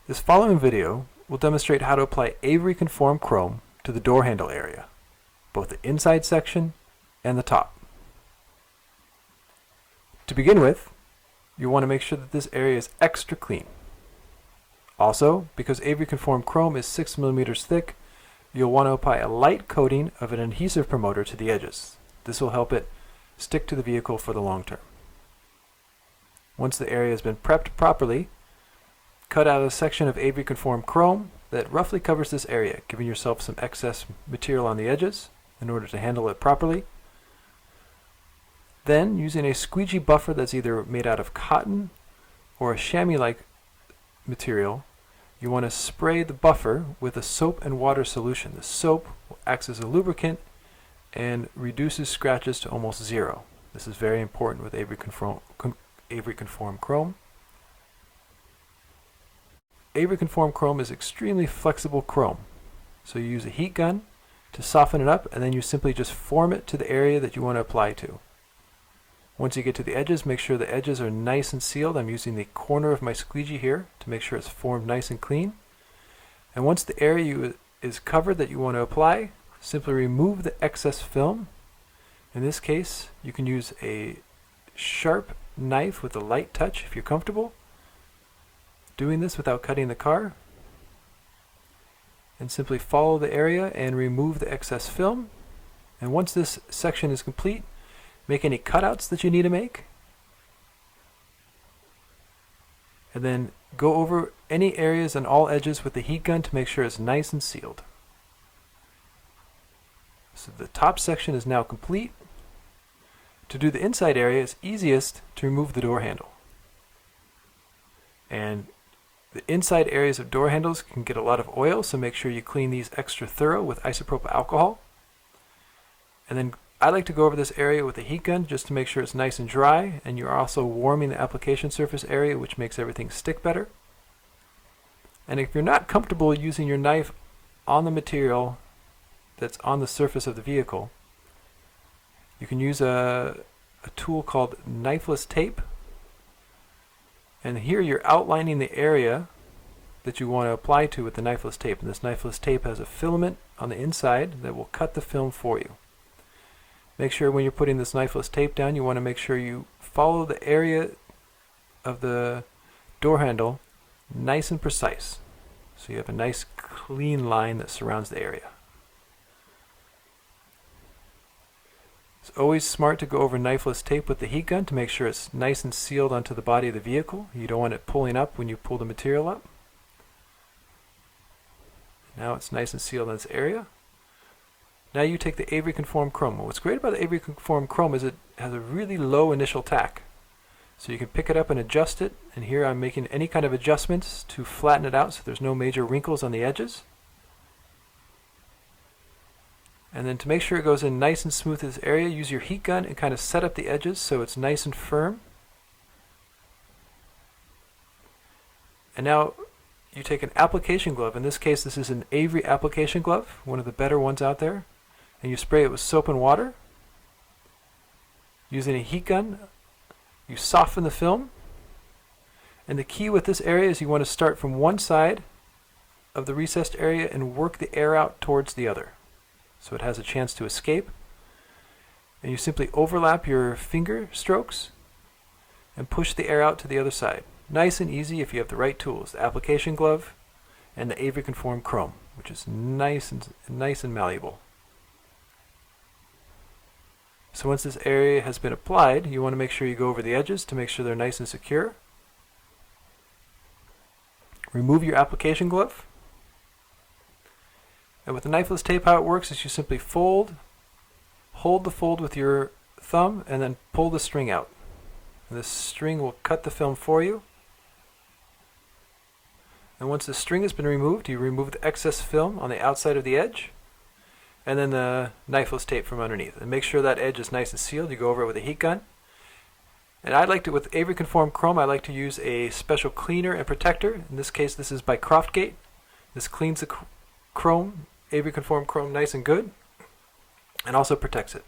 This following video will demonstrate how to apply Avery Conform Chrome to the door handle area, both the inside section and the top. To begin with, you want to make sure that this area is extra clean. Also, because Avery Conform Chrome is 6 millimeters thick, you'll want to apply a light coating of an adhesive promoter to the edges. This will help it stick to the vehicle for the long term. Once the area has been prepped properly, cut out a section of Avery Conform Chrome that roughly covers this area, giving yourself some excess material on the edges in order to handle it properly. Then, using a squeegee buffer that's either made out of cotton or a chamois-like material, you want to spray the buffer with a soap and water solution. The soap acts as a lubricant and reduces scratches to almost zero. This is very important with Avery Conform Chrome. Avery Conform Chrome is extremely flexible chrome. So you use a heat gun to soften it up, and then you simply just form it to the area that you want to apply to. Once you get to the edges, make sure the edges are nice and sealed. I'm using the corner of my squeegee here to make sure it's formed nice and clean. And once the area is covered that you want to apply, simply remove the excess film. In this case, you can use a sharp knife with a light touch if you're comfortable doing this without cutting the car, and simply follow the area and remove the excess film. And once this section is complete, make any cutouts that you need to make, and then go over any areas on all edges with the heat gun to make sure it's nice and sealed. So the top section is now complete. To do the inside area, it's easiest to remove the door handle. And the inside areas of door handles can get a lot of oil, so make sure you clean these extra thorough with isopropyl alcohol. And then I like to go over this area with a heat gun just to make sure it's nice and dry, and you're also warming the application surface area, which makes everything stick better. And if you're not comfortable using your knife on the material that's on the surface of the vehicle, you can use a tool called knifeless tape. And here you're outlining the area that you want to apply to with the knifeless tape. And this knifeless tape has a filament on the inside that will cut the film for you. Make sure when you're putting this knifeless tape down, you want to make sure you follow the area of the door handle nice and precise, so you have a nice clean line that surrounds the area. It's always smart to go over knifeless tape with the heat gun to make sure it's nice and sealed onto the body of the vehicle. You don't want it pulling up when you pull the material up. Now it's nice and sealed in this area. Now you take the Avery Conform Chrome. What's great about the Avery Conform Chrome is it has a really low initial tack. So you can pick it up and adjust it. And here I'm making any kind of adjustments to flatten it out so there's no major wrinkles on the edges. And then to make sure it goes in nice and smooth in this area, use your heat gun and kind of set up the edges so it's nice and firm. And now you take an application glove. In this case, this is an Avery application glove, one of the better ones out there. And you spray it with soap and water. Using a heat gun, you soften the film. And the key with this area is you want to start from one side of the recessed area and work the air out towards the other, so it has a chance to escape. And you simply overlap your finger strokes and push the air out to the other side. Nice and easy if you have the right tools, the application glove and the Avery Conform Chrome, which is nice and malleable. So once this area has been applied, you want to make sure you go over the edges to make sure they're nice and secure. Remove your application glove. And with the knifeless tape, how it works is you simply hold the fold with your thumb, and then pull the string out. And this string will cut the film for you. And once the string has been removed, you remove the excess film on the outside of the edge, and then the knifeless tape from underneath. And make sure that edge is nice and sealed. You go over it with a heat gun. And I like to, with Avery Conform Chrome, I like to use a special cleaner and protector. In this case, this is by Croftgate. This cleans the chrome, Avery Conform Chrome, nice and good, and also protects it.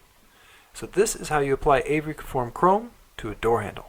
So this is how you apply Avery Conform Chrome to a door handle.